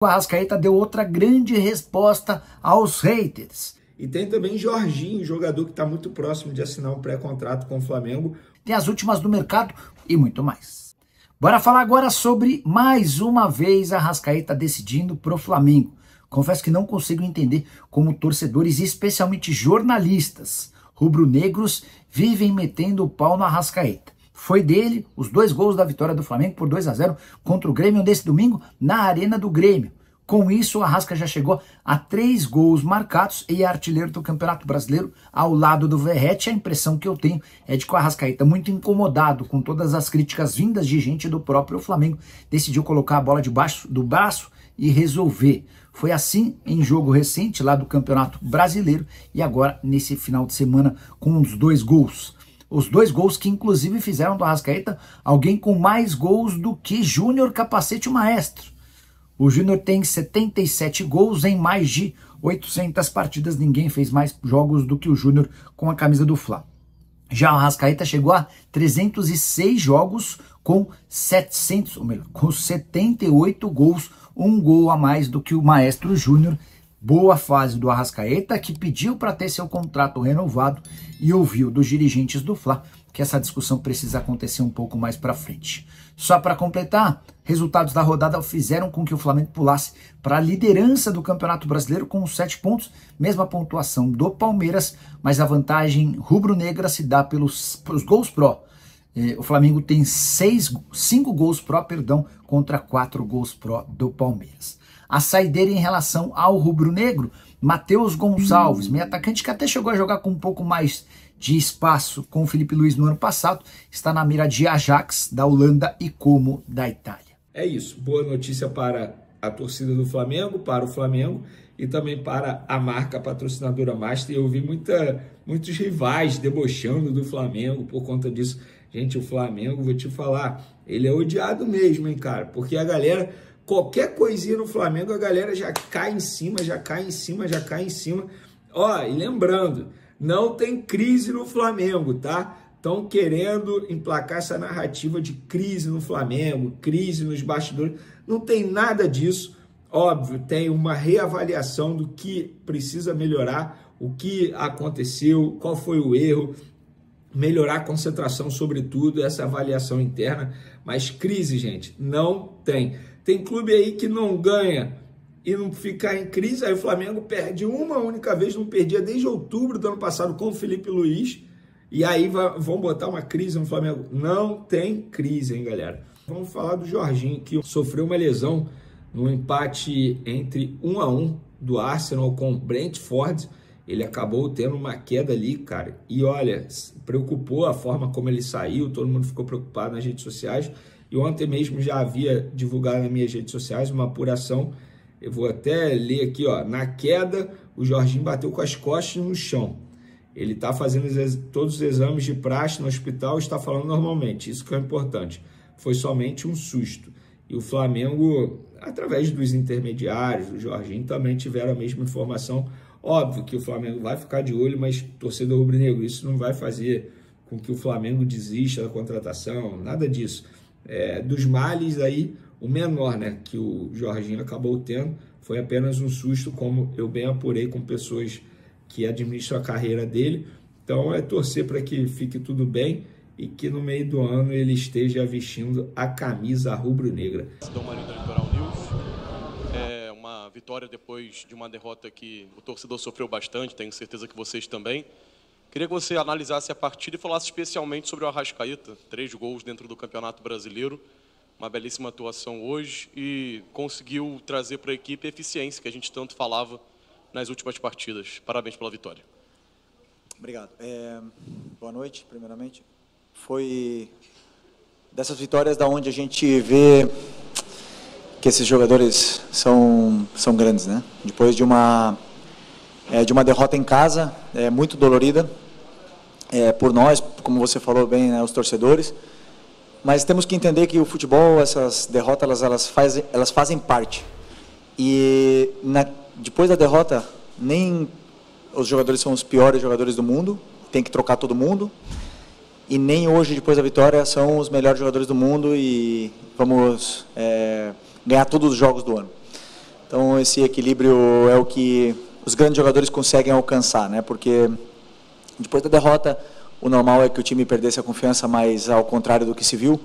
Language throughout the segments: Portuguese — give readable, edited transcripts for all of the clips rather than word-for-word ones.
O Arrascaeta deu outra grande resposta aos haters. E tem também Jorginho, jogador que está muito próximo de assinar um pré-contrato com o Flamengo. Tem as últimas do mercado e muito mais. Bora falar agora sobre, mais uma vez, a Arrascaeta decidindo pro Flamengo. Confesso que não consigo entender como torcedores, especialmente jornalistas rubro-negros, vivem metendo o pau no Arrascaeta. Foi dele os 2 gols da vitória do Flamengo por 2-0 contra o Grêmio desse domingo na Arena do Grêmio. Com isso, o Arrasca já chegou a 3 gols marcados e é artilheiro do Campeonato Brasileiro ao lado do Verratti. A impressão que eu tenho é de que o Arrascaeta, muito incomodado com todas as críticas vindas de gente do próprio Flamengo, decidiu colocar a bola debaixo do braço e resolver. Foi assim em jogo recente lá do Campeonato Brasileiro e agora nesse final de semana com os 2 gols. Os 2 gols que inclusive fizeram do Arrascaeta alguém com mais gols do que Júnior Capacete o Maestro. O Júnior tem 77 gols em mais de 800 partidas. Ninguém fez mais jogos do que o Júnior com a camisa do Fla. Já o Arrascaeta chegou a 306 jogos com 78 gols, 1 gol a mais do que o Maestro Júnior. Boa fase do Arrascaeta, que pediu para ter seu contrato renovado e ouviu dos dirigentes do Fla que essa discussão precisa acontecer um pouco mais para frente. Só para completar, resultados da rodada fizeram com que o Flamengo pulasse para a liderança do Campeonato Brasileiro com 7 pontos, mesma pontuação do Palmeiras, mas a vantagem rubro-negra se dá pelos gols pró. O Flamengo tem 5 gols pró, contra 4 gols pró do Palmeiras. A saideira em relação ao rubro-negro, Matheus Gonçalves, meio atacante que até chegou a jogar com um pouco mais de espaço com o Felipe Luiz no ano passado, está na mira de Ajax, da Holanda e Como, da Itália. É isso, boa notícia para a torcida do Flamengo, para o Flamengo e também para a marca patrocinadora Master. Eu vi muitos rivais debochando do Flamengo por conta disso. Gente, o Flamengo, vou te falar, ele é odiado mesmo, hein, cara, porque a galera... Qualquer coisinha no Flamengo, a galera já cai em cima, já cai em cima, já cai em cima. Ó, e lembrando, não tem crise no Flamengo, tá? Estão querendo emplacar essa narrativa de crise no Flamengo, crise nos bastidores. Não tem nada disso. Óbvio, tem uma reavaliação do que precisa melhorar, o que aconteceu, qual foi o erro, melhorar a concentração, sobretudo, essa avaliação interna. Mas crise, gente, não tem. Tem clube aí que não ganha e não fica em crise. Aí o Flamengo perde uma única vez, não perdia desde outubro do ano passado com o Felipe Luiz. E aí vão botar uma crise no Flamengo. Não tem crise, hein, galera? Vamos falar do Jorginho, que sofreu uma lesão no empate entre 1-1 do Arsenal com o Brentford. Ele acabou tendo uma queda ali, cara. E olha, preocupou a forma como ele saiu, todo mundo ficou preocupado nas redes sociais. E ontem mesmo já havia divulgado nas minhas redes sociais uma apuração. Eu vou até ler aqui, ó. Na queda, o Jorginho bateu com as costas no chão. Ele está fazendo todos os exames de praxe no hospital e está falando normalmente. Isso que é importante. Foi somente um susto. E o Flamengo, através dos intermediários, o Jorginho também tiveram a mesma informação. Óbvio que o Flamengo vai ficar de olho, mas torcedor rubro-negro, isso não vai fazer com que o Flamengo desista da contratação, nada disso. Dos males aí, o menor, né, que o Jorginho acabou tendo, foi apenas um susto, como eu bem apurei com pessoas que administram a carreira dele. Então é torcer para que fique tudo bem e que no meio do ano ele esteja vestindo a camisa rubro-negra. É uma vitória depois de uma derrota que o torcedor sofreu bastante, tenho certeza que vocês também. Queria que você analisasse a partida e falasse especialmente sobre o Arrascaeta. 3 gols dentro do Campeonato Brasileiro, uma belíssima atuação hoje e conseguiu trazer para a equipe a eficiência que a gente tanto falava nas últimas partidas. Parabéns pela vitória. Obrigado. Boa noite, primeiramente. Foi dessas vitórias da onde a gente vê que esses jogadores são grandes, né? Depois de uma derrota em casa, muito dolorida, por nós, como você falou bem, né, os torcedores, mas temos que entender que o futebol, essas derrotas, elas fazem parte. E depois da derrota, nem os jogadores são os piores jogadores do mundo, tem que trocar todo mundo, e nem hoje, depois da vitória, são os melhores jogadores do mundo e vamos ganhar todos os jogos do ano. Então esse equilíbrio é o que os grandes jogadores conseguem alcançar, né? Porque depois da derrota, o normal é que o time perdesse a confiança, mas ao contrário do que se viu,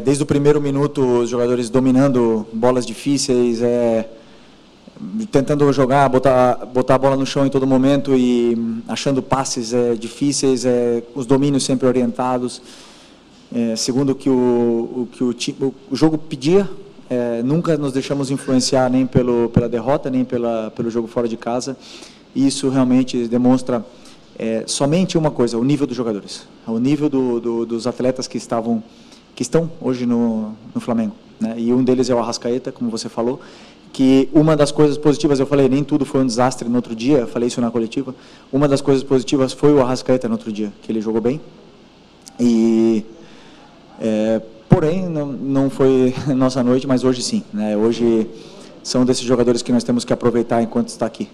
desde o primeiro minuto os jogadores dominando bolas difíceis, tentando jogar, botar a bola no chão em todo momento e achando passes difíceis, os domínios sempre orientados, segundo o que o jogo pedia. Nunca nos deixamos influenciar nem pela derrota, nem pelo jogo fora de casa. E isso realmente demonstra somente uma coisa: o nível dos jogadores, o nível dos atletas que estão hoje no Flamengo, né? E um deles é o Arrascaeta, como você falou, que uma das coisas positivas, eu falei, nem tudo foi um desastre no outro dia, eu falei isso na coletiva, uma das coisas positivas foi o Arrascaeta no outro dia, que ele jogou bem. E porém, não foi nossa noite, mas hoje sim, né? Hoje são desses jogadores que nós temos que aproveitar enquanto está aqui,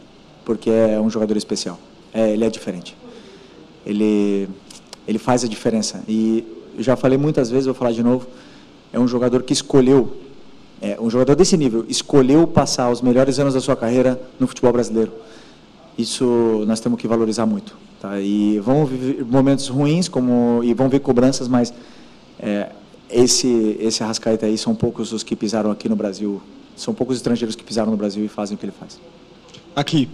porque é um jogador especial. Ele é diferente. Ele faz a diferença. E eu já falei muitas vezes, vou falar de novo, é um jogador que escolheu, um jogador desse nível, escolheu passar os melhores anos da sua carreira no futebol brasileiro. Isso nós temos que valorizar muito. Tá? E vão viver momentos ruins, e vão vir cobranças, mas esse Arrascaeta aí são poucos os que pisaram aqui no Brasil, são poucos estrangeiros que pisaram no Brasil e fazem o que ele faz. Aqui,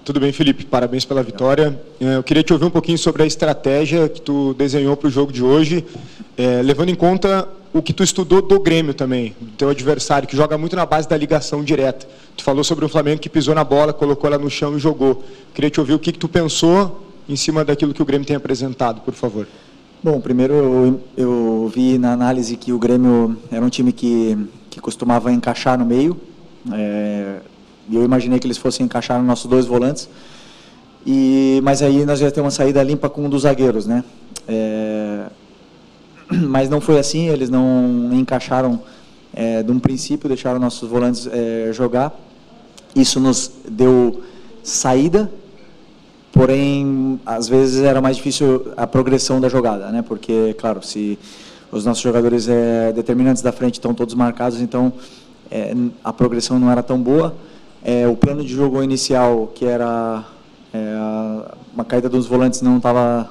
tudo bem, Felipe? Parabéns pela vitória. Eu queria te ouvir um pouquinho sobre a estratégia que tu desenhou para o jogo de hoje, levando em conta o que tu estudou do Grêmio também, do teu adversário, que joga muito na base da ligação direta. Tu falou sobre um Flamengo que pisou na bola, colocou ela no chão e jogou. Queria te ouvir o que tu pensou em cima daquilo que o Grêmio tem apresentado, por favor. Bom, primeiro eu vi na análise que o Grêmio era um time que costumava encaixar no meio, e eu imaginei que eles fossem encaixar nos nossos dois volantes, mas aí nós ia ter uma saída limpa com um dos zagueiros, né? Mas não foi assim, eles não encaixaram de um princípio, deixaram nossos volantes jogar. Isso nos deu saída, porém, às vezes era mais difícil a progressão da jogada, né? Porque, claro, se os nossos jogadores determinantes da frente estão todos marcados, então a progressão não era tão boa. O plano de jogo inicial, que era uma caída dos volantes, não estava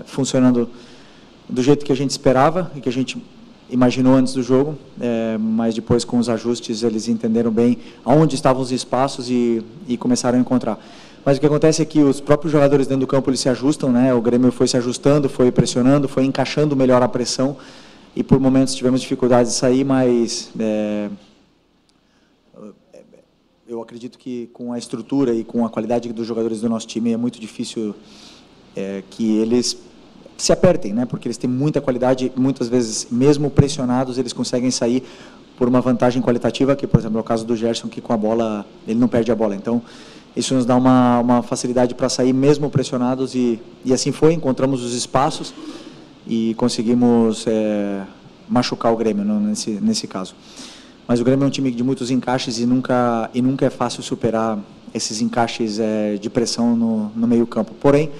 funcionando do jeito que a gente esperava e que a gente imaginou antes do jogo, mas depois, com os ajustes, eles entenderam bem aonde estavam os espaços e começaram a encontrar. Mas o que acontece é que os próprios jogadores dentro do campo eles se ajustam, né? O Grêmio foi se ajustando, foi pressionando, foi encaixando melhor a pressão e por momentos tivemos dificuldades de sair, mas eu acredito que com a estrutura e com a qualidade dos jogadores do nosso time é muito difícil que eles se apertem, né? Porque eles têm muita qualidade e muitas vezes, mesmo pressionados, eles conseguem sair por uma vantagem qualitativa, que, por exemplo, é o caso do Gerson, que com a bola, ele não perde a bola. Então, isso nos dá uma facilidade para sair mesmo pressionados e assim foi, encontramos os espaços e conseguimos machucar o Grêmio nesse caso. Mas o Grêmio é um time de muitos encaixes e nunca é fácil superar esses encaixes de pressão no meio campo. Porém,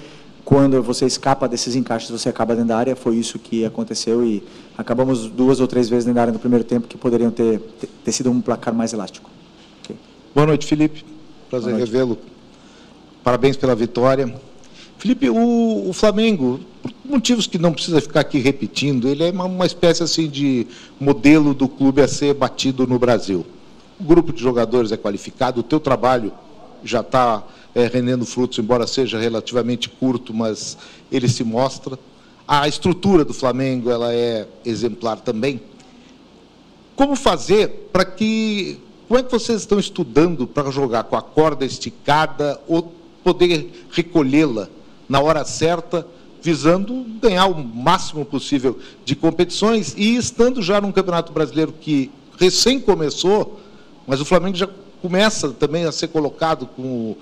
quando você escapa desses encaixes, você acaba dentro da área. Foi isso que aconteceu e acabamos 2 ou 3 vezes dentro da área no primeiro tempo, que poderiam ter sido um placar mais elástico. Okay. Boa noite, Felipe. Prazer revê-lo. Parabéns pela vitória. Felipe, o Flamengo, por motivos que não precisa ficar aqui repetindo, ele é uma espécie assim de modelo do clube a ser batido no Brasil. O grupo de jogadores é qualificado, o teu trabalho já está rendendo frutos, embora seja relativamente curto, mas ele se mostra. A estrutura do Flamengo ela é exemplar também. Como fazer para que... Como é que vocês estão estudando para jogar com a corda esticada ou poder recolhê-la na hora certa, visando ganhar o máximo possível de competições e estando já num Campeonato Brasileiro que recém começou, mas o Flamengo já começa também a ser colocado como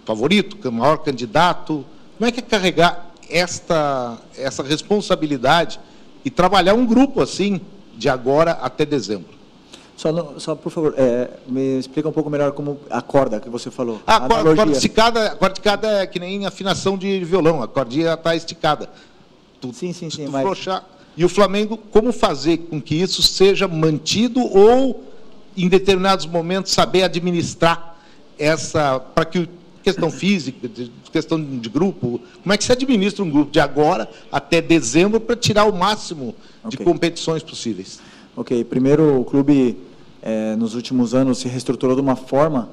favorito, como maior candidato? Como é que é carregar essa responsabilidade e trabalhar um grupo assim de agora até dezembro? Só por favor, me explica um pouco melhor como a corda que você falou. A corda esticada é que nem afinação de violão, a cordinha está esticada. Sim, mas... E o Flamengo, como fazer com que isso seja mantido ou em determinados momentos, saber administrar essa, para que questão física, questão de grupo, como é que se administra um grupo de agora até dezembro para tirar o máximo de competições possíveis? Ok, primeiro o clube nos últimos anos se reestruturou de uma forma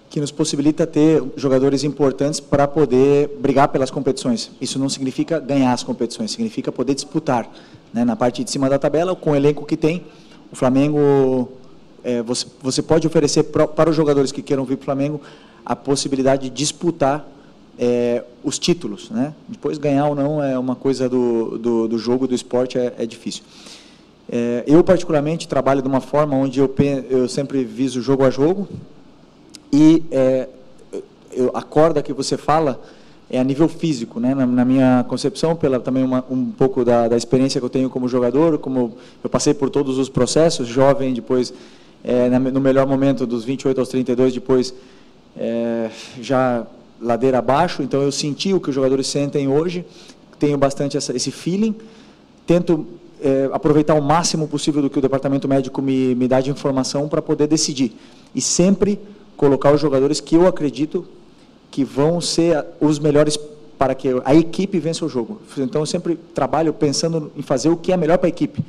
que nos possibilita ter jogadores importantes para poder brigar pelas competições. Isso não significa ganhar as competições, significa poder disputar, né? Na parte de cima da tabela, com o elenco que tem, o Flamengo, você pode oferecer para os jogadores que queiram vir para o Flamengo a possibilidade de disputar os títulos, né? Depois ganhar ou não é uma coisa do jogo, do esporte, é difícil. Eu particularmente trabalho de uma forma onde eu sempre viso jogo a jogo e a corda que você fala é a nível físico, né? Na minha concepção, também um pouco da experiência que eu tenho como jogador, como eu passei por todos os processos, jovem, depois no melhor momento dos 28 aos 32, depois já ladeira abaixo, então eu senti o que os jogadores sentem hoje, tenho bastante esse feeling, tento aproveitar o máximo possível do que o departamento médico me dá de informação para poder decidir, e sempre colocar os jogadores que eu acredito que vão ser os melhores para que a equipe vença o jogo. Então eu sempre trabalho pensando em fazer o que é melhor para a equipe.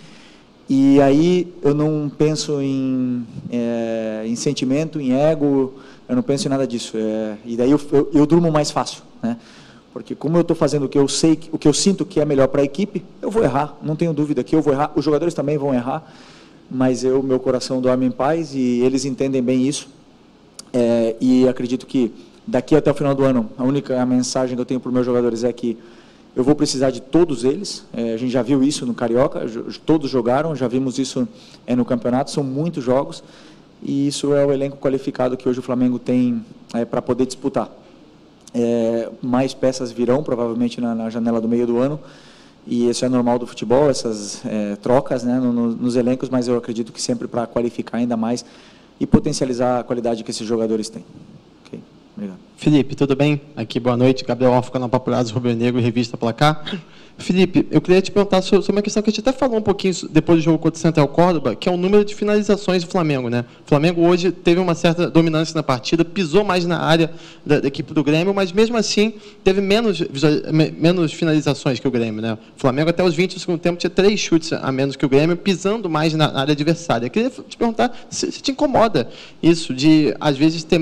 E aí eu não penso em sentimento, em ego, eu não penso em nada disso. E daí eu durmo mais fácil, né? Porque como eu estou fazendo o que eu sei, o que eu sinto que é melhor para a equipe, eu vou errar, não tenho dúvida que eu vou errar, os jogadores também vão errar, mas meu coração dorme em paz e eles entendem bem isso. E acredito que daqui até o final do ano, a única mensagem que eu tenho para os meus jogadores é que eu vou precisar de todos eles. A gente já viu isso no Carioca, todos jogaram, já vimos isso no campeonato, são muitos jogos, e isso é o elenco qualificado que hoje o Flamengo tem para poder disputar. Mais peças virão, provavelmente, na janela do meio do ano, e isso é normal do futebol, essas trocas, né, nos elencos, mas eu acredito que sempre para qualificar ainda mais e potencializar a qualidade que esses jogadores têm. Ok, obrigado. Felipe, tudo bem? Aqui, boa noite. Gabriel Alfa, canal Papulados, Rubro Negro, Revista Placar. Felipe, eu queria te perguntar sobre uma questão que a gente até falou um pouquinho depois do jogo contra o Central Córdoba, que é o número de finalizações do Flamengo, né? O Flamengo hoje teve uma certa dominância na partida, pisou mais na área da equipe do Grêmio, mas mesmo assim teve menos finalizações que o Grêmio, né? O Flamengo até os 20 do segundo tempo tinha 3 chutes a menos que o Grêmio, pisando mais na área adversária. Eu queria te perguntar se te incomoda isso de, às vezes, ter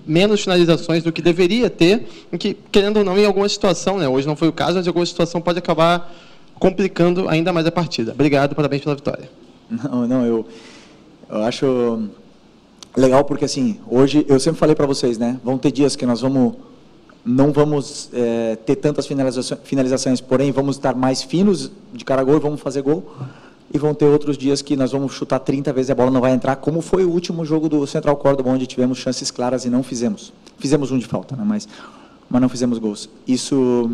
menos finalizações do que deveria ter, que, querendo ou não, em alguma situação, né? Hoje não foi o caso, mas em alguma situação pode acabar complicando ainda mais a partida. Obrigado, parabéns pela vitória. Não, eu acho legal porque, assim, hoje, eu sempre falei para vocês, né, vão ter dias que nós não vamos ter tantas finalizações, porém vamos estar mais finos de cara a gol, vamos fazer gol, e vão ter outros dias que nós vamos chutar 30 vezes e a bola não vai entrar, como foi o último jogo do Central Córdoba, onde tivemos chances claras e não fizemos. Fizemos um de falta, né, mas não fizemos gols. Isso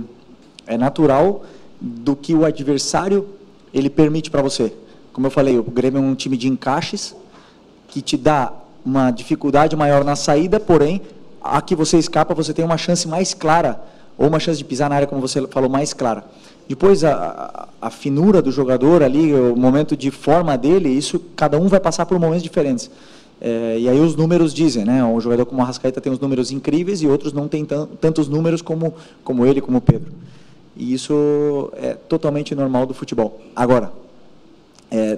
é natural do que o adversário ele permite para você. Como eu falei, o Grêmio é um time de encaixes que te dá uma dificuldade maior na saída, porém, a que você escapa, você tem uma chance mais clara, ou uma chance de pisar na área, como você falou, mais clara. Depois, a finura do jogador ali, o momento de forma dele, isso, cada um vai passar por momentos diferentes. E aí os números dizem, né? Um jogador como o Arrascaeta tem uns números incríveis e outros não tem tantos números como ele, como o Pedro. E isso é totalmente normal do futebol. Agora,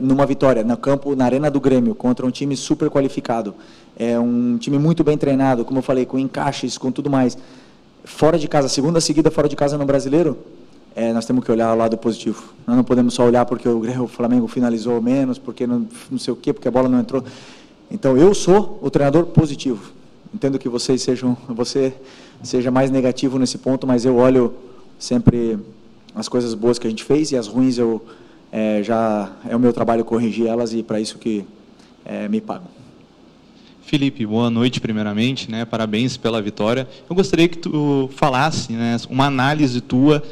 numa vitória no campo, na arena do Grêmio, contra um time super qualificado, um time muito bem treinado, como eu falei, com encaixes, com tudo mais, fora de casa, segunda seguida fora de casa no Brasileiro, nós temos que olhar o lado positivo. Nós não podemos só olhar porque o Flamengo finalizou menos, porque não sei o quê, porque a bola não entrou. Então, eu sou o treinador positivo. Entendo que você seja mais negativo nesse ponto, mas eu olho sempre as coisas boas que a gente fez e as ruins já é o meu trabalho corrigir elas e para isso que me pagam. Felipe, boa noite primeiramente, né? Parabéns pela vitória. Eu gostaria que tu falasse, né, uma análise tua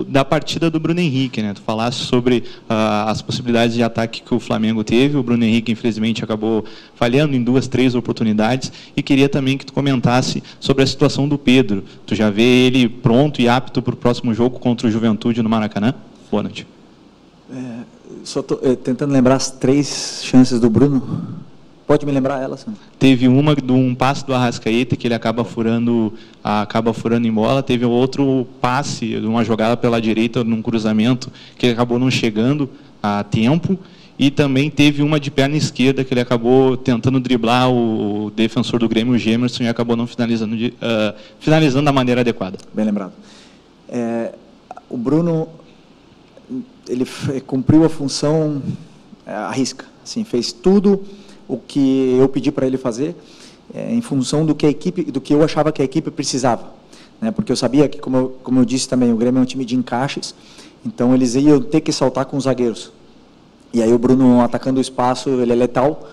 da partida do Bruno Henrique, né? Tu falasse sobre as possibilidades de ataque que o Flamengo teve. O Bruno Henrique, infelizmente, acabou falhando em 2, 3 oportunidades. E queria também que tu comentasse sobre a situação do Pedro. Tu já vê ele pronto e apto para o próximo jogo contra o Juventude no Maracanã? Boa noite. Só estou tentando lembrar as 3 chances do Bruno. Pode me lembrar ela? Sim. Teve uma de um passe do Arrascaeta, que ele acaba furando em bola. Teve outro passe de uma jogada pela direita, num cruzamento, que ele acabou não chegando a tempo. E também teve uma de perna esquerda, que ele acabou tentando driblar o defensor do Grêmio, o Gemerson, e acabou não finalizando da maneira adequada. Bem lembrado. O Bruno, ele cumpriu a função à risca. Assim, fez tudo o que eu pedi para ele fazer, em função do que eu achava que a equipe precisava, né? Porque eu sabia que, como eu disse também, o Grêmio é um time de encaixes, então eles iam ter que saltar com os zagueiros. E aí o Bruno, atacando o espaço, ele é letal,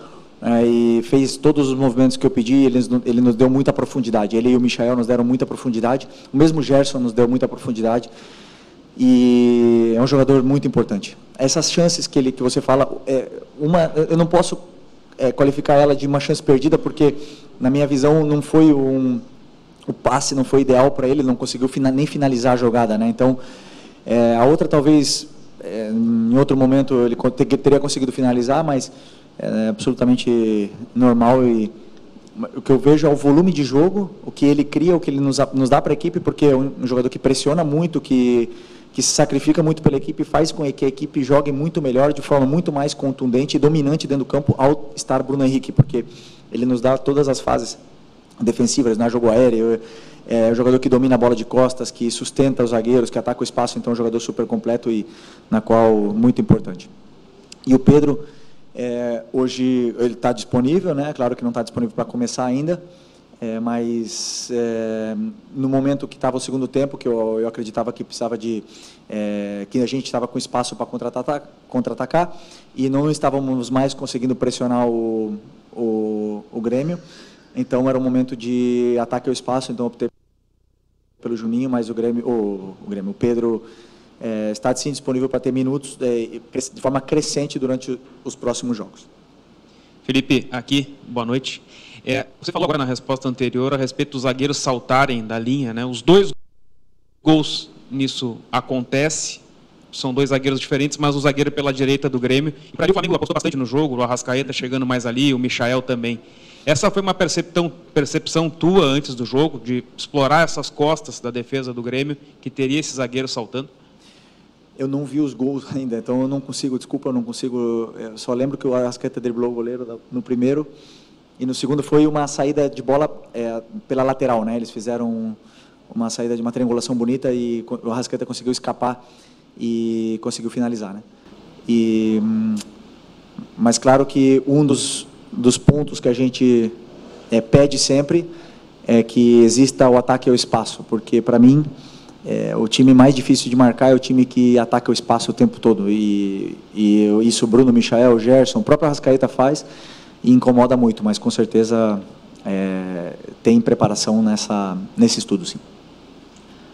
e fez todos os movimentos que eu pedi. Ele nos deu muita profundidade. Ele e o Michael nos deram muita profundidade. O mesmo Gerson nos deu muita profundidade. E é um jogador muito importante. Essas chances que você fala, eu não posso qualificar ela de uma chance perdida, porque na minha visão não foi o passe não foi ideal para ele, não conseguiu nem finalizar a jogada, né? Então a outra talvez em outro momento ele teria conseguido finalizar, mas é absolutamente normal. E o que eu vejo é o volume de jogo, o que ele cria, o que ele nos dá para a equipe, porque é um jogador que pressiona muito, que se sacrifica muito pela equipe, faz com que a equipe jogue muito melhor, de forma muito mais contundente e dominante dentro do campo, ao estar Bruno Henrique, porque ele nos dá todas as fases defensivas, né? Jogo aéreo, é um jogador que domina a bola de costas, que sustenta os zagueiros, que ataca o espaço, então é um jogador super completo e na qual muito importante. E o Pedro, hoje ele está disponível, né? Claro que não está disponível para começar ainda, mas no momento que estava o segundo tempo, que eu acreditava que precisava que a gente estava com espaço para contra-atacar e não estávamos mais conseguindo pressionar o Grêmio, então era um momento de ataque ao espaço, então optei pelo Juninho, mas o Pedro está sim disponível para ter minutos de forma crescente durante os próximos jogos. Felipe, aqui, boa noite. Você falou agora na resposta anterior a respeito dos zagueiros saltarem da linha, né? Os 2 gols nisso acontece, são 2 zagueiros diferentes, mas o zagueiro pela direita do Grêmio. E para mim o Flamengo apostou bastante no jogo, o Arrascaeta chegando mais ali, o Michael também. Essa foi uma percepção tua antes do jogo, de explorar essas costas da defesa do Grêmio, que teria esse zagueiro saltando? Eu não vi os gols ainda, então eu não consigo, eu só lembro que o Arrascaeta driblou o goleiro no primeiro, e no segundo foi uma saída de bola pela lateral, né? Eles fizeram uma saída de uma triangulação bonita e o Arrascaeta conseguiu escapar e conseguiu finalizar, né? Mas claro que um dos pontos que a gente pede sempre é que exista o ataque ao espaço, porque para mim o time mais difícil de marcar é o time que ataca o espaço o tempo todo, e isso o Bruno, Michael, o Gerson, o próprio Arrascaeta faz e incomoda muito, mas com certeza tem preparação nesse estudo, sim.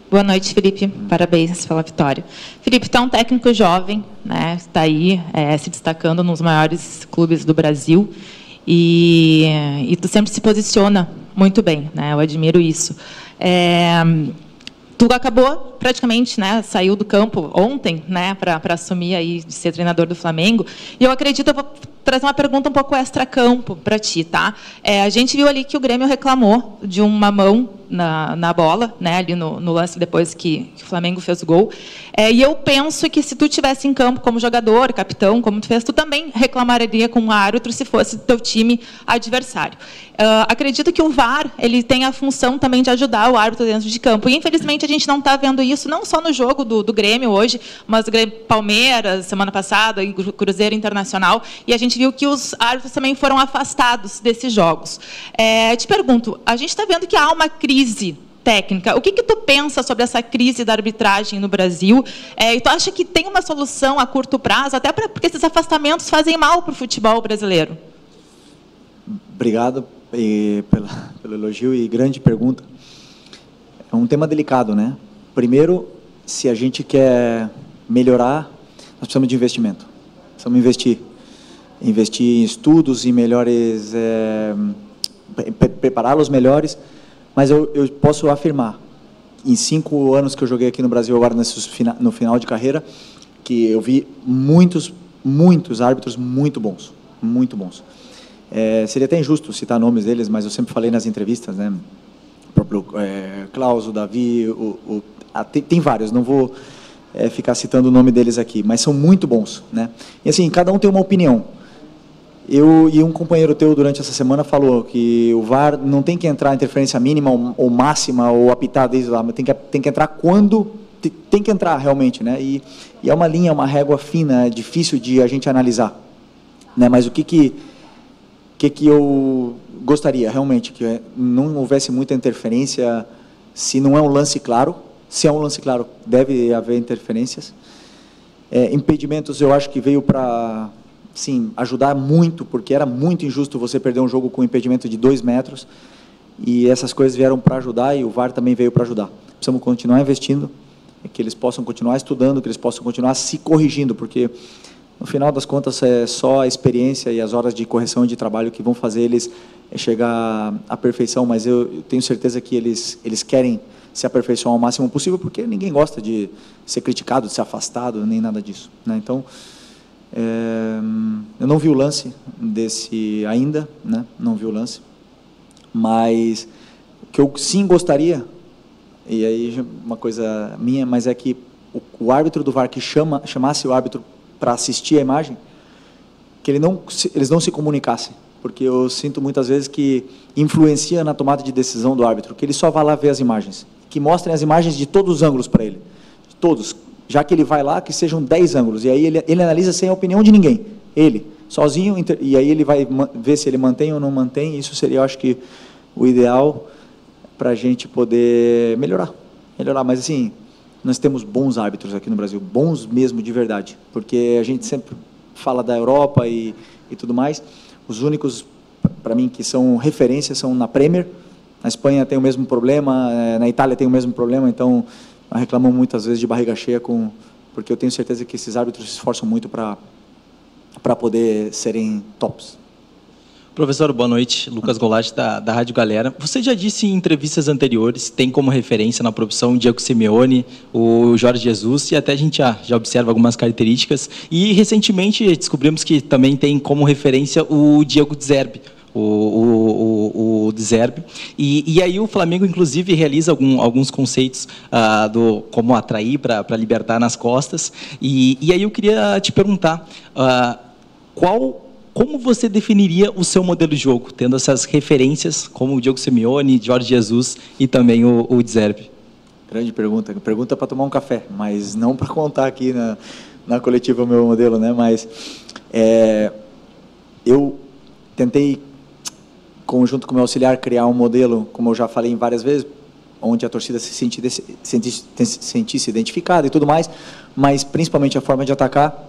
Boa noite, Felipe. Parabéns pela vitória. Felipe, tu é um técnico jovem, né? Está aí se destacando nos maiores clubes do Brasil e tu sempre se posiciona muito bem, né? Eu admiro isso. Tu acabou praticamente, né, saiu do campo ontem, né, para assumir aí de ser treinador do Flamengo. E eu acredito, eu vou trazer uma pergunta um pouco extra-campo para ti, tá? A gente viu ali que o Grêmio reclamou de uma mão na bola, né, ali no lance depois que o Flamengo fez o gol. E eu penso que se tu tivesse em campo como jogador, capitão, como tu fez, tu também reclamaria com o árbitro se fosse teu time adversário. Acredito que o VAR ele tem a função também de ajudar o árbitro dentro de campo. E, infelizmente, a gente não está vendo isso, não só no jogo do Grêmio hoje, mas o Grêmio Palmeiras, semana passada, e Cruzeiro Internacional. E a gente viu que os árbitros também foram afastados desses jogos. Te pergunto, a gente está vendo que há uma crise técnica. O que tu pensa sobre essa crise da arbitragem no Brasil? E tu acha que tem uma solução a curto prazo, até porque esses afastamentos fazem mal para o futebol brasileiro? Obrigado pelo elogio e grande pergunta. É um tema delicado, né? Primeiro, se a gente quer melhorar, nós precisamos de investimento. Precisamos investir em estudos, em melhores, prepará-los melhores. Mas eu posso afirmar, em 5 anos que eu joguei aqui no Brasil, agora no final de carreira, que eu vi muitos árbitros muito bons, muito bons. Seria até injusto citar nomes deles, mas eu sempre falei nas entrevistas, né? O próprio Klaus, o Davi, tem vários, não vou ficar citando o nome deles aqui, mas são muito bons, né? E assim, cada um tem uma opinião. Eu e um companheiro teu durante essa semana falou que o VAR não tem que entrar interferência mínima ou máxima ou apitar desde lá, mas tem que entrar quando tem que entrar realmente, né? E é uma linha, uma régua fina, é difícil de a gente analisar, né? Mas o que eu gostaria realmente que não houvesse muita interferência, se não é um lance claro. Se é um lance claro, deve haver interferências. Impedimentos, eu acho que veio para, sim, ajudar muito, porque era muito injusto você perder um jogo com um impedimento de 2 metros, e essas coisas vieram para ajudar, e o VAR também veio para ajudar. Precisamos continuar investindo, que eles possam continuar estudando, que eles possam continuar se corrigindo, porque, no final das contas, é só a experiência e as horas de correção e de trabalho que vão fazer eles chegar à perfeição, mas eu tenho certeza que eles querem se aperfeiçoar ao máximo possível, porque ninguém gosta de ser criticado, de ser afastado, nem nada disso, né? Então, eu não vi o lance desse ainda, né? Não vi o lance, mas o que eu sim gostaria, e aí uma coisa minha, mas é que o árbitro do VAR que chamasse o árbitro para assistir a imagem, que eles não se comunicassem, porque eu sinto muitas vezes que influencia na tomada de decisão do árbitro, que ele só vai lá ver as imagens, que mostrem as imagens de todos os ângulos para ele, de todos, já que ele vai lá, que sejam 10 ângulos, e aí ele analisa sem a opinião de ninguém, ele, sozinho, e aí ele vai ver se ele mantém ou não mantém. Isso seria, eu acho que, o ideal para a gente poder melhorar, mas assim, nós temos bons árbitros aqui no Brasil, bons mesmo, de verdade, porque a gente sempre fala da Europa e tudo mais. Os únicos, para mim, que são referências são na Premier. Na Espanha tem o mesmo problema, na Itália tem o mesmo problema, então reclamam muitas vezes de barriga cheia, porque eu tenho certeza que esses árbitros se esforçam muito para poder serem tops. Professor, boa noite. Lucas Golatti, da Rádio Galera. Você já disse em entrevistas anteriores, tem como referência na profissão o Diego Simeone, o Jorge Jesus, e até a gente já observa algumas características. E, recentemente, descobrimos que também tem como referência o Diego De Zerbi, o De Zerbi. E aí o Flamengo, inclusive, realiza alguns conceitos como atrair para libertar nas costas. E aí eu queria te perguntar, como você definiria o seu modelo de jogo, tendo essas referências como o Diego Simeone, Jorge Jesus e também o De Zerbi? Grande pergunta. Pergunta para tomar um café, mas não para contar aqui na coletiva o meu modelo, né? Mas eu tentei, junto com o meu auxiliar, criar um modelo, como eu já falei várias vezes, onde a torcida se sentisse identificada e tudo mais, mas principalmente a forma de atacar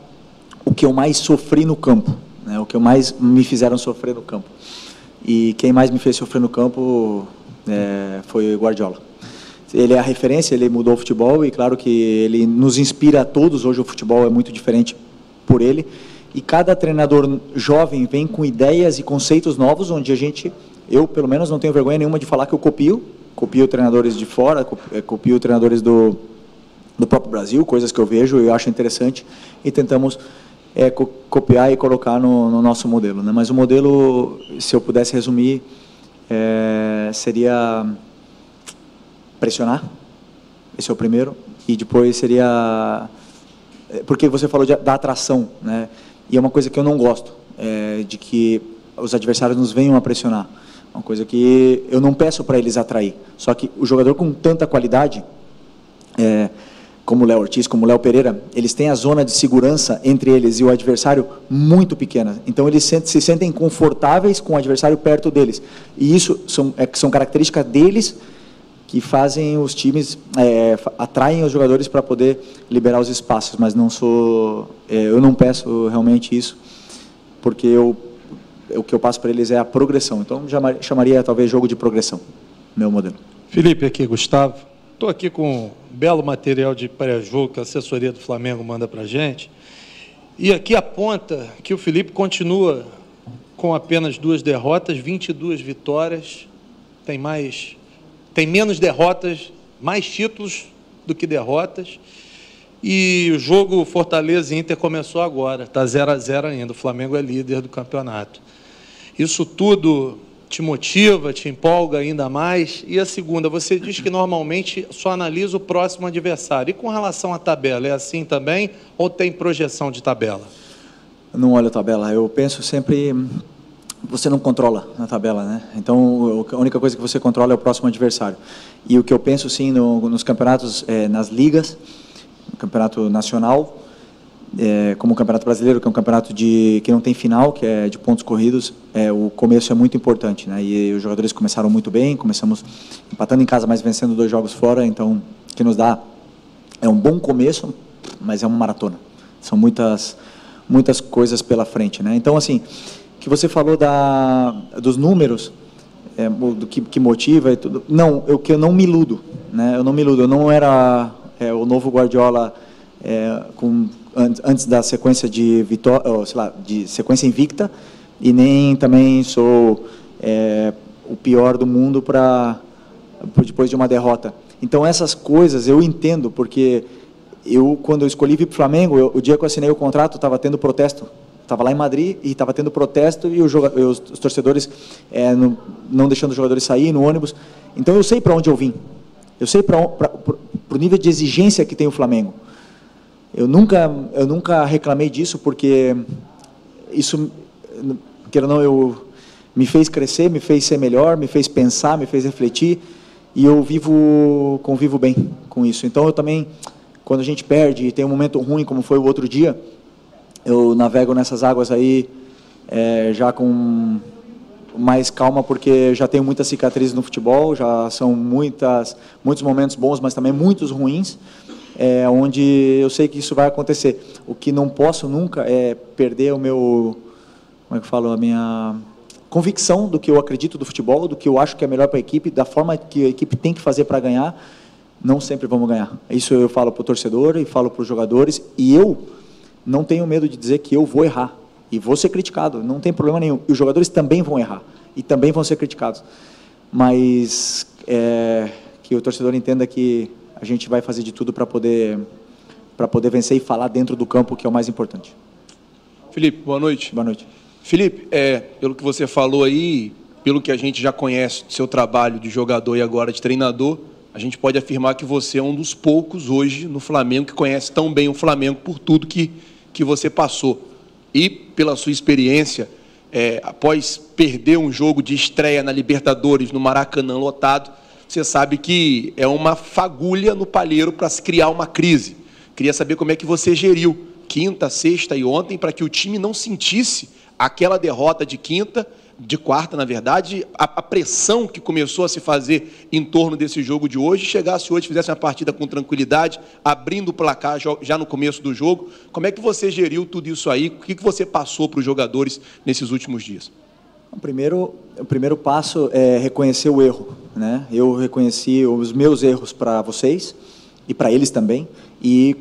o que eu mais sofri no campo, né? O que mais me fizeram sofrer no campo. E quem mais me fez sofrer no campo foi o Guardiola. Ele é a referência, ele mudou o futebol, e claro que ele nos inspira a todos. Hoje o futebol é muito diferente por ele, e cada treinador jovem vem com ideias e conceitos novos, onde eu pelo menos não tenho vergonha nenhuma de falar que eu copio treinadores de fora, copio treinadores do próprio Brasil, coisas que eu vejo e eu acho interessante, e tentamos copiar e colocar no nosso modelo, né? Mas o modelo, se eu pudesse resumir, seria pressionar, esse é o primeiro, e depois seria, porque você falou da atração, né? E é uma coisa que eu não gosto, de que os adversários nos venham a pressionar, uma coisa que eu não peço para eles atrair, só que o jogador com tanta qualidade, como o Léo Ortiz, como o Léo Pereira, eles têm a zona de segurança entre eles e o adversário muito pequena. Então, eles se sentem confortáveis com o adversário perto deles. E isso são características deles que fazem os times, atraem os jogadores para poder liberar os espaços. Mas eu não peço realmente isso, porque o que eu passo para eles é a progressão. Então, chamaria talvez jogo de progressão, meu modelo. Felipe, aqui, Gustavo. Estou aqui com um belo material de pré-jogo que a assessoria do Flamengo manda para a gente. E aqui aponta que o Felipe continua com apenas 2 derrotas, 22 vitórias, tem menos derrotas, mais títulos do que derrotas. E o jogo Fortaleza e Inter começou agora, está 0-0 ainda, o Flamengo é líder do campeonato. Isso tudo te motiva, te empolga ainda mais? E a segunda, você diz que normalmente só analisa o próximo adversário. E com relação à tabela, é assim também ou tem projeção de tabela? Não olho a tabela, eu penso sempre... Você não controla na tabela, né? Então, a única coisa que você controla é o próximo adversário. E o que eu penso, sim, nos campeonatos, nas ligas, no campeonato nacional, como o Campeonato Brasileiro, que é um campeonato que não tem final, que é de pontos corridos, o começo é muito importante, né? E os jogadores começaram muito bem, começamos empatando em casa, mas vencendo 2 jogos fora, então, o que nos dá é um bom começo, mas é uma maratona. São muitas coisas pela frente, né? Então, assim, que você falou dos números, do que motiva e tudo. Não, eu não me iludo, né? Eu não me iludo. Eu não era o novo Guardiola antes da sequência de vitória, sei lá, de sequência invicta, e nem também sou o pior do mundo depois de uma derrota. Então essas coisas eu entendo, porque quando eu escolhi vir para o Flamengo, o dia que eu assinei o contrato, estava tendo protesto. Estava lá em Madrid e estava tendo protesto e os torcedores não deixando os jogadores sair no ônibus. Então eu sei para onde eu vim. Eu sei para o nível de exigência que tem o Flamengo. Eu nunca reclamei disso, porque isso, queira ou não, me fez crescer, me fez ser melhor, me fez pensar, me fez refletir, e eu convivo bem com isso. Então eu também, quando a gente perde e tem um momento ruim, como foi o outro dia, eu navego nessas águas aí já com mais calma, porque já tenho muitas cicatrizes no futebol, já são muitos momentos bons, mas também muitos ruins, onde eu sei que isso vai acontecer. O que não posso nunca é perder a minha convicção do que eu acredito do futebol, do que eu acho que é melhor para a equipe, da forma que a equipe tem que fazer para ganhar. Não sempre vamos ganhar. Isso eu falo para o torcedor e falo para os jogadores, e eu não tenho medo de dizer que eu vou errar e vou ser criticado, não tem problema nenhum. E os jogadores também vão errar e também vão ser criticados. Mas que o torcedor entenda que a gente vai fazer de tudo para poder vencer e falar dentro do campo, que é o mais importante. Felipe, boa noite. Boa noite. Felipe, pelo que você falou aí, pelo que a gente já conhece do seu trabalho de jogador e agora de treinador, a gente pode afirmar que você é um dos poucos hoje no Flamengo que conhece tão bem o Flamengo por tudo que você passou. E pela sua experiência, após perder um jogo de estreia na Libertadores, no Maracanã lotado, você sabe que é uma fagulha no palheiro para se criar uma crise. Queria saber como é que você geriu quinta, sexta e ontem para que o time não sentisse aquela derrota de quarta, na verdade, a pressão que começou a se fazer em torno desse jogo de hoje, chegasse hoje, fizesse uma partida com tranquilidade, abrindo o placar já no começo do jogo. Como é que você geriu tudo isso aí? O que você passou para os jogadores nesses últimos dias? O primeiro passo é reconhecer o erro, né? Eu reconheci os meus erros para vocês e para eles também, e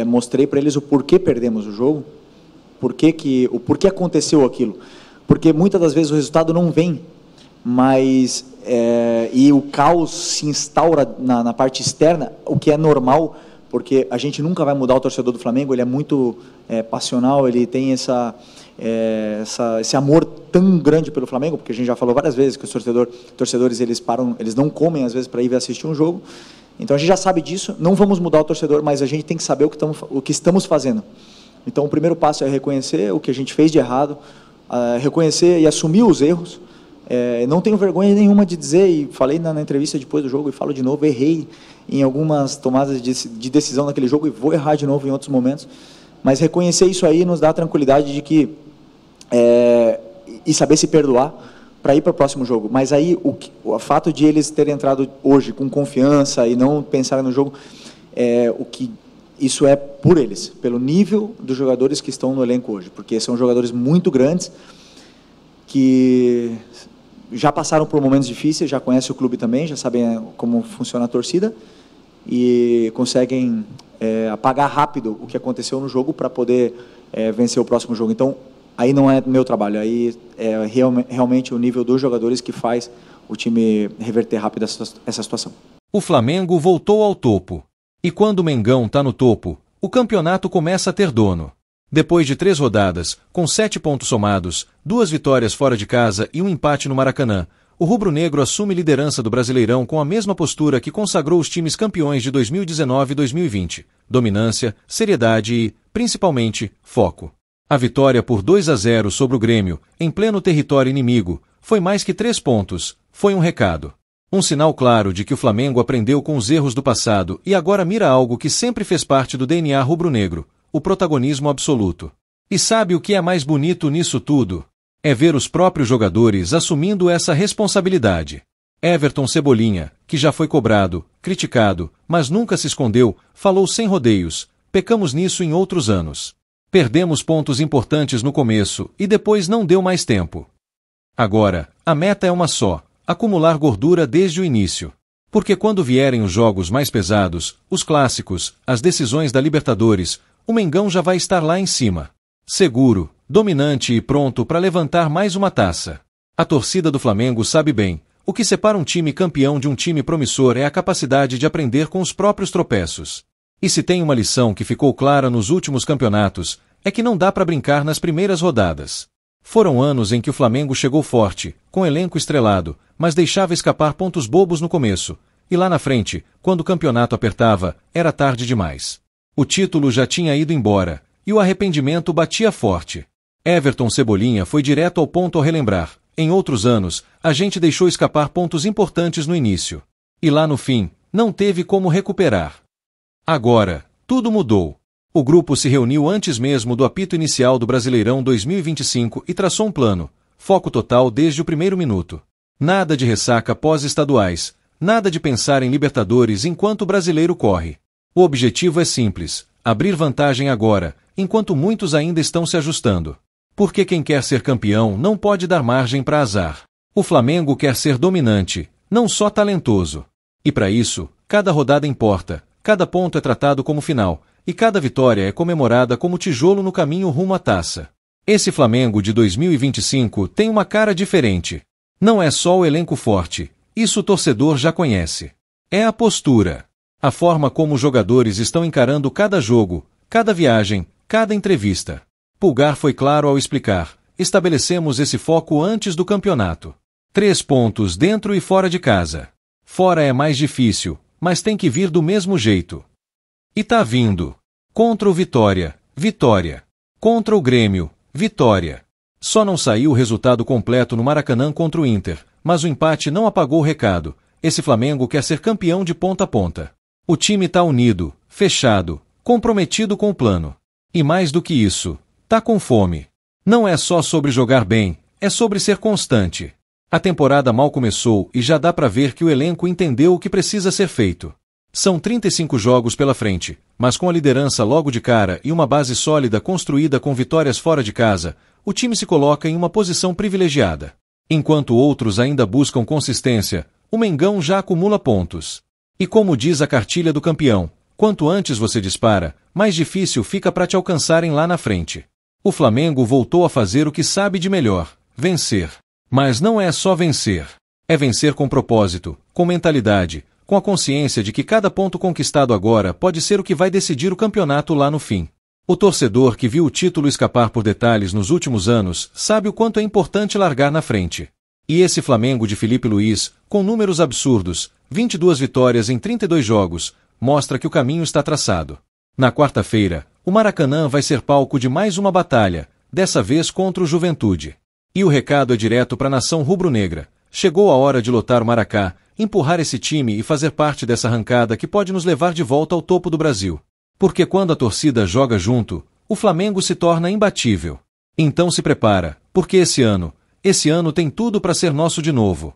mostrei para eles o porquê perdemos o jogo, o porquê aconteceu aquilo. Porque muitas das vezes o resultado não vem, mas e o caos se instaura na parte externa, o que é normal, porque a gente nunca vai mudar o torcedor do Flamengo. Ele é muito passional, ele tem esse amor tão grande pelo Flamengo, porque a gente já falou várias vezes que os torcedores eles não comem às vezes para ir assistir um jogo. Então a gente já sabe disso, não vamos mudar o torcedor, mas a gente tem que saber o que estamos fazendo. Então o primeiro passo é reconhecer o que a gente fez de errado, reconhecer e assumir os erros. Não tenho vergonha nenhuma de dizer, e falei na entrevista depois do jogo, e falo de novo, errei em algumas tomadas de decisão naquele jogo, e vou errar de novo em outros momentos, mas reconhecer isso aí nos dá a tranquilidade de que e saber se perdoar para ir para o próximo jogo. Mas aí o fato de eles terem entrado hoje com confiança e não pensarem no jogo, isso é por eles, pelo nível dos jogadores que estão no elenco hoje, porque são jogadores muito grandes, que já passaram por momentos difíceis, já conhecem o clube também, já sabem como funciona a torcida, e conseguem apagar rápido o que aconteceu no jogo para poder vencer o próximo jogo. Então, aí não é meu trabalho, aí é realmente o nível dos jogadores que faz o time reverter rápido essa situação. O Flamengo voltou ao topo. E quando o Mengão está no topo, o campeonato começa a ter dono. Depois de 3 rodadas, com 7 pontos somados, 2 vitórias fora de casa e um empate no Maracanã, o rubro-negro assume liderança do Brasileirão com a mesma postura que consagrou os times campeões de 2019 e 2020. Dominância, seriedade e, principalmente, foco. A vitória por 2-0 sobre o Grêmio, em pleno território inimigo, foi mais que 3 pontos, foi um recado. Um sinal claro de que o Flamengo aprendeu com os erros do passado e agora mira algo que sempre fez parte do DNA rubro-negro, o protagonismo absoluto. E sabe o que é mais bonito nisso tudo? É ver os próprios jogadores assumindo essa responsabilidade. Everton Cebolinha, que já foi cobrado, criticado, mas nunca se escondeu, falou sem rodeios: pecamos nisso em outros anos. Perdemos pontos importantes no começo e depois não deu mais tempo. Agora, a meta é uma só: acumular gordura desde o início. Porque quando vierem os jogos mais pesados, os clássicos, as decisões da Libertadores, o Mengão já vai estar lá em cima. Seguro, dominante e pronto para levantar mais uma taça. A torcida do Flamengo sabe bem, o que separa um time campeão de um time promissor é a capacidade de aprender com os próprios tropeços. E se tem uma lição que ficou clara nos últimos campeonatos, é que não dá para brincar nas primeiras rodadas. Foram anos em que o Flamengo chegou forte, com elenco estrelado, mas deixava escapar pontos bobos no começo, e lá na frente, quando o campeonato apertava, era tarde demais. O título já tinha ido embora, e o arrependimento batia forte. Everton Cebolinha foi direto ao ponto ao relembrar: em outros anos, a gente deixou escapar pontos importantes no início. E lá no fim, não teve como recuperar. Agora, tudo mudou. O grupo se reuniu antes mesmo do apito inicial do Brasileirão 2025 e traçou um plano, foco total desde o primeiro minuto. Nada de ressaca pós-estaduais, nada de pensar em Libertadores enquanto o brasileiro corre. O objetivo é simples: abrir vantagem agora, enquanto muitos ainda estão se ajustando. Porque quem quer ser campeão não pode dar margem para azar. O Flamengo quer ser dominante, não só talentoso. E para isso, cada rodada importa, cada ponto é tratado como final, e cada vitória é comemorada como tijolo no caminho rumo à taça. Esse Flamengo de 2025 tem uma cara diferente. Não é só o elenco forte, isso o torcedor já conhece. É a postura. A forma como os jogadores estão encarando cada jogo, cada viagem, cada entrevista. Pulgar foi claro ao explicar: estabelecemos esse foco antes do campeonato. 3 pontos dentro e fora de casa. Fora é mais difícil, mas tem que vir do mesmo jeito. E tá vindo. Contra o Vitória, vitória. Contra o Grêmio, vitória. Só não saiu o resultado completo no Maracanã contra o Inter, mas o empate não apagou o recado: esse Flamengo quer ser campeão de ponta a ponta. O time tá unido, fechado, comprometido com o plano. E mais do que isso, tá com fome. Não é só sobre jogar bem, é sobre ser constante. A temporada mal começou e já dá pra ver que o elenco entendeu o que precisa ser feito. São 35 jogos pela frente, mas com a liderança logo de cara e uma base sólida construída com vitórias fora de casa, o time se coloca em uma posição privilegiada. Enquanto outros ainda buscam consistência, o Mengão já acumula pontos. E como diz a cartilha do campeão, quanto antes você dispara, mais difícil fica para te alcançarem lá na frente. O Flamengo voltou a fazer o que sabe de melhor: vencer. Mas não é só vencer. É vencer com propósito, com mentalidade, com a consciência de que cada ponto conquistado agora pode ser o que vai decidir o campeonato lá no fim. O torcedor que viu o título escapar por detalhes nos últimos anos sabe o quanto é importante largar na frente. E esse Flamengo de Felipe Luiz, com números absurdos, 22 vitórias em 32 jogos, mostra que o caminho está traçado. Na quarta-feira, o Maracanã vai ser palco de mais uma batalha, dessa vez contra o Juventude. E o recado é direto para a nação rubro-negra: chegou a hora de lotar o Maracá, empurrar esse time e fazer parte dessa arrancada que pode nos levar de volta ao topo do Brasil. Porque quando a torcida joga junto, o Flamengo se torna imbatível. Então se prepara, porque esse ano tem tudo para ser nosso de novo.